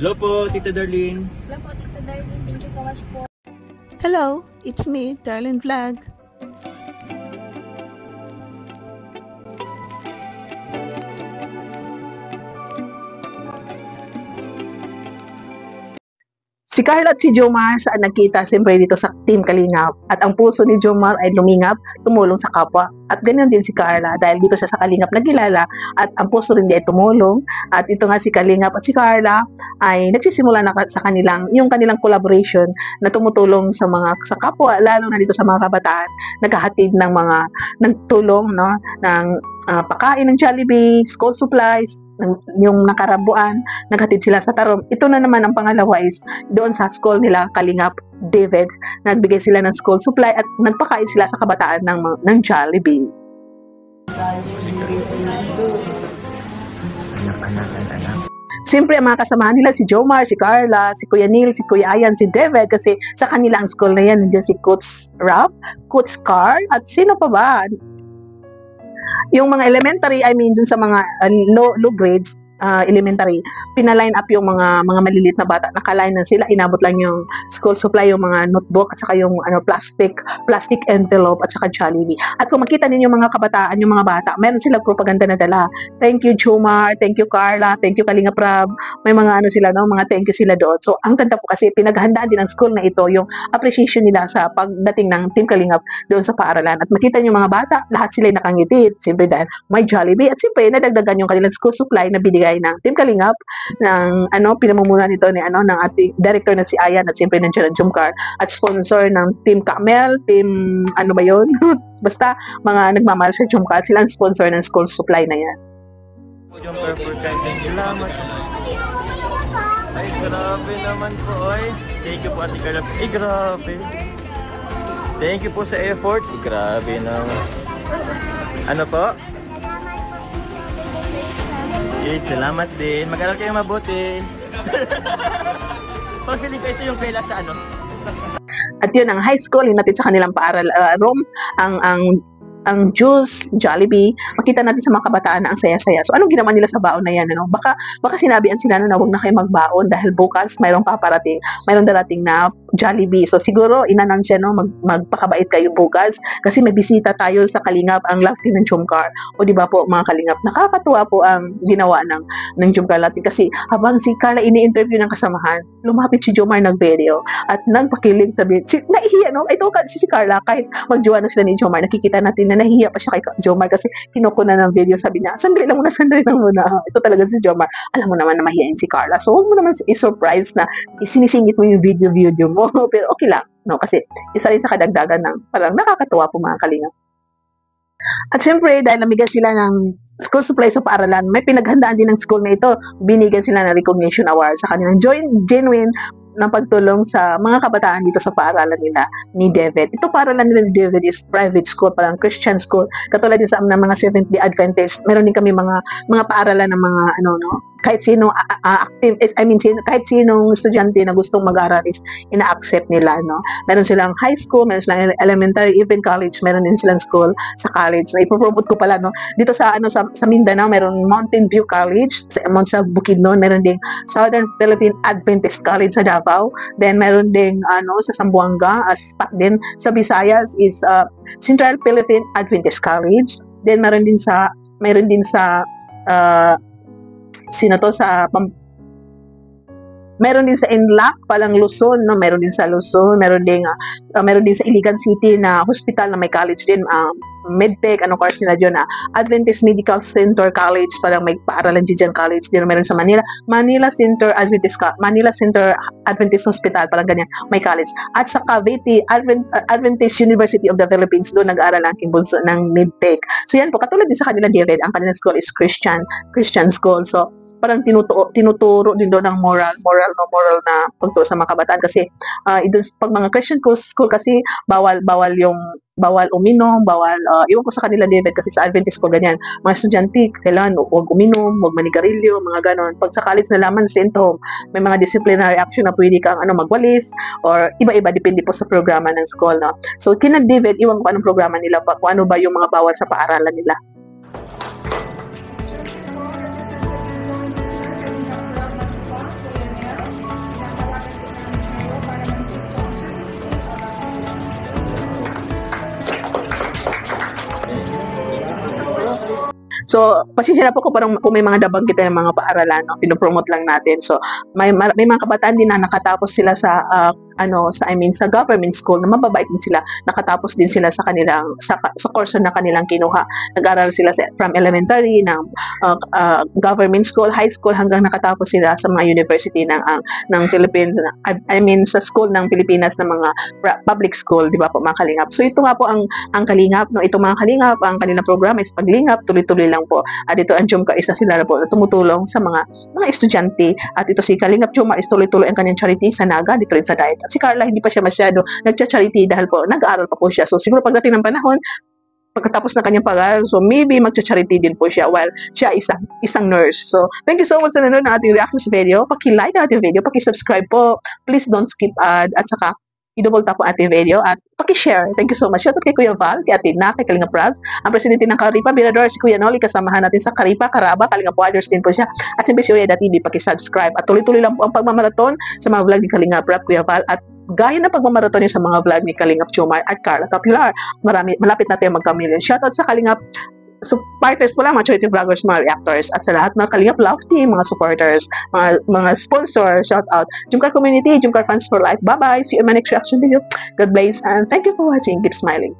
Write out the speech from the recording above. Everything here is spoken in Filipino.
Hello po, Tita Darlene. Hello po, Tita Darlene. Thank you so much po. Hello, it's me, Darlene Vlog. Si Carla at si Jomar saan nagkita siyempre dito sa Team Kalingap. At ang puso ni Jomar ay lumingap, tumulong sa kapwa. At ganyan din si Carla dahil dito siya sa Kalingap nagkilala at ang puso rin niya ay tumulong. At ito nga si Kalingap at si Carla ay nagsisimula na sa kanilang collaboration na tumutulong sa kapwa, lalo na dito sa mga kabataan, naghahatid ng mga tulong, no, ng pagkain ng Jollibee, school supplies, yung nakarabuan, naghatid sila sa Tarom. Ito na naman ang pangalawa is doon sa school nila, Kalingap David, nagbigay sila ng school supply at nagpakain sila sa kabataan ng Jollibee. Siyempre, ang mga kasamahan nila, si Jomar, si Carla, si Kuya Neil, si Kuya Ayan, si David, kasi sa kanila ang school na yan, nandiyan si Coach Ralph, Coach Carl, at sino pa ba? Yung mga elementary, dun sa mga low grades, elementary, pinaline up yung mga maliliit na bata, nakaline na sila, inabot lang yung school supply, yung mga notebook, at saka yung plastic envelope, at saka Jollibee. At kung makita ninyo mga kabataan, yung mga bata, meron silang propaganda na dala. Thank you, Jomar, thank you, Carla, thank you, Kalingap Rab. May mga sila, no? Mga thank you sila doon. So, ang ganda po kasi, pinaghandaan din ng school na ito, yung appreciation nila sa pagdating ng Team Kalingap doon sa paaralan. At makita nyo mga bata, lahat sila nakangiti, siyempre dahil may Jollibee, at siyempre, nadagdagan yung kanilang school supply na binigay ng Team Kalingap ng pinamumulan nito ni ng ating director na si Ayan at siyempre nandiyan ang Jomcar at sponsor ng Team Camel, Team basta mga nagmamahal sa Jomcar, sila ang sponsor ng school supply na yan. Jomcar for kindness. Salamat. Ay, grabe naman po, oy. Thank you po, Ate Carla. Ay, grabe. Thank you po sa effort. Grabe naman. Ano po? Salamat din. Mag-aral kayo mabuti. Pag-feeling ko ito yung pela sa At yun, ang high school, hinatid sa kanilang paaral room, ang juice, Jollibee, makita natin sa mga kabataan na ang saya-saya. So, anong ginawa nila sa baon na yan? Baka sinabihan sila na huwag na kayo magbaon dahil bukas mayroong darating na Jollibee. So, siguro, in-announce siya, magpakabait kayo bukas kasi may bisita tayo sa Kalingap, ang love team ng Jomcar. O, di ba po, mga Kalingap, nakakatuwa po ang ginawa ng Jomcar natin kasi habang si Carla ini-interview ng kasamahan, lumapit si Jomar ng video at nagpakilig sabi, naihiya, no? Ito si Carla, kahit magjowa na sila ni Jomar, nakikita natin na nahihiya pa siya kay Jomar kasi kinukuna ng video, sabi niya, sandali lang muna. Ito talaga si Jomar. Alam mo naman na mahihayin si Carla. So, huwag mo naman i-surprise na sinisingit mo yung video mo. Pero okay lang, no? Kasi isa rin sa kadagdagan ng parang nakakatuwa po mga Kalingap. At syempre, dahil namigay sila ng school supply sa paaralan, may pinaghandaan din ng school na ito. Binigyan sila ng recognition award sa kanilang genuine ng pagtulong sa mga kabataan dito sa paaralan nila ni David. Ito paaralan nila ni David is private school, parang Christian school. Katulad din sa mga Seventh-day Adventist, meron din kami mga paaralan ng mga kahit sino active, kahit sinong estudyante na gustong mag-aral is ina-accept nila, no? Meron silang high school, meron silang elementary, even college, meron din silang school sa college. Na ipopromote ko pala, no? Dito sa Mindanao, meron Mountain View College, sa Bukidnon, meron ding Southern Philippine Adventist College sa Davao. Then meron ding sa Zamboanga, SPAC din. Sa Visayas is Central Philippine Adventist College. Then meron din sa meron din sa Inlac, palang Luzon, no? Meron din sa Luzon, meron din sa Iligan City na hospital na may college din, medtech, course nila dyan, Adventist Medical Center College, parang may paaralan dyan college din. Meron sa Manila Center Adventist Hospital, parang ganyan, may college. At sa Cavite, Adventist University of the Philippines, doon nag-aaral ang bunso ng medtech. So yan po, katulad din sa kanila, David, ang kanilang school is Christian school. So, parang tinuturo din doon ng moral na pagturo sa mga kabataan kasi pag mga Christian school kasi bawal uminom, iwan ko sa kanila, David, kasi sa Adventist school ganyan, mga estudyante kailangan huwag uminom, huwag manigarilyo, mga ganon. Pag sa college na laman sent home, may mga disciplinary action na pwede kang magwalis or iba-iba, depende po sa programa ng school, no? So kina David, iwan ko anong programa nila, kung ano ba yung mga bawal sa paaralan nila. So, pasensya na po kung may mga nabanggit ng mga paaralan, no? Pinopromote lang natin. So, may mga kabataan din na nakatapos sila sa sa government school na mababait din sila, nakatapos din sila sa kanilang sa course na kanilang kinuha. Nag-aral sila from elementary ng government school, high school hanggang nakatapos sila sa mga university ng Philippines. Sa school ng Pilipinas na mga public school, di ba po mga kalingap? So ito nga po ang kalingap, no? Ito mga kalingap, ang kanilang programa is paglingap, tuloy-tuloy lang po. At ito ang Jumka, isa sila na po na tumutulong sa mga estudyante. At ito si Kalingap Jumar is tuloy-tuloy ang kanyang charity sa Naga, dito rin sa Daet. At si Carla hindi pa siya masyado nagcha-charity dahil po nag-aaral pa po siya. So siguro pagdating ng panahon, pagkatapos ng kanyang pag-aaral, so maybe magcha-charity din po siya while siya isang nurse. So thank you so much sa nanonood ng ating reactions video. Paki-like ang ating video, paki-subscribe po. Please don't skip ad. At saka i-double tap ang ating video at paki-share. Thank you so much. Shoutout kay Kuya Val, kay Ate Na, kay Kalingap Rab, ang presidente ng Karipa, Birador, si Kuya Noli, kasamahan natin sa Karipa, Karaba, Kalingap Waters din po siya. At si Besyureda TV, paki-subscribe. At tuloy-tuloy lang po ang pagmamaraton sa mga vlog ni Kalingap Rab, Kuya Val, at gaya na pagmamaraton niya sa mga vlog ni Kalingap Jomar at Carla Capular. Malapit natin magka-million. Shoutout sa Kalingap supporters po lang, mga charity vloggers, mga reactors, at sa lahat mga Kalingap Love Team, mga supporters, mga sponsors, shout out. Jumcar Community, Jumcar Fans for Life. Bye-bye. See you in my next reaction video. God bless and thank you for watching. Keep smiling.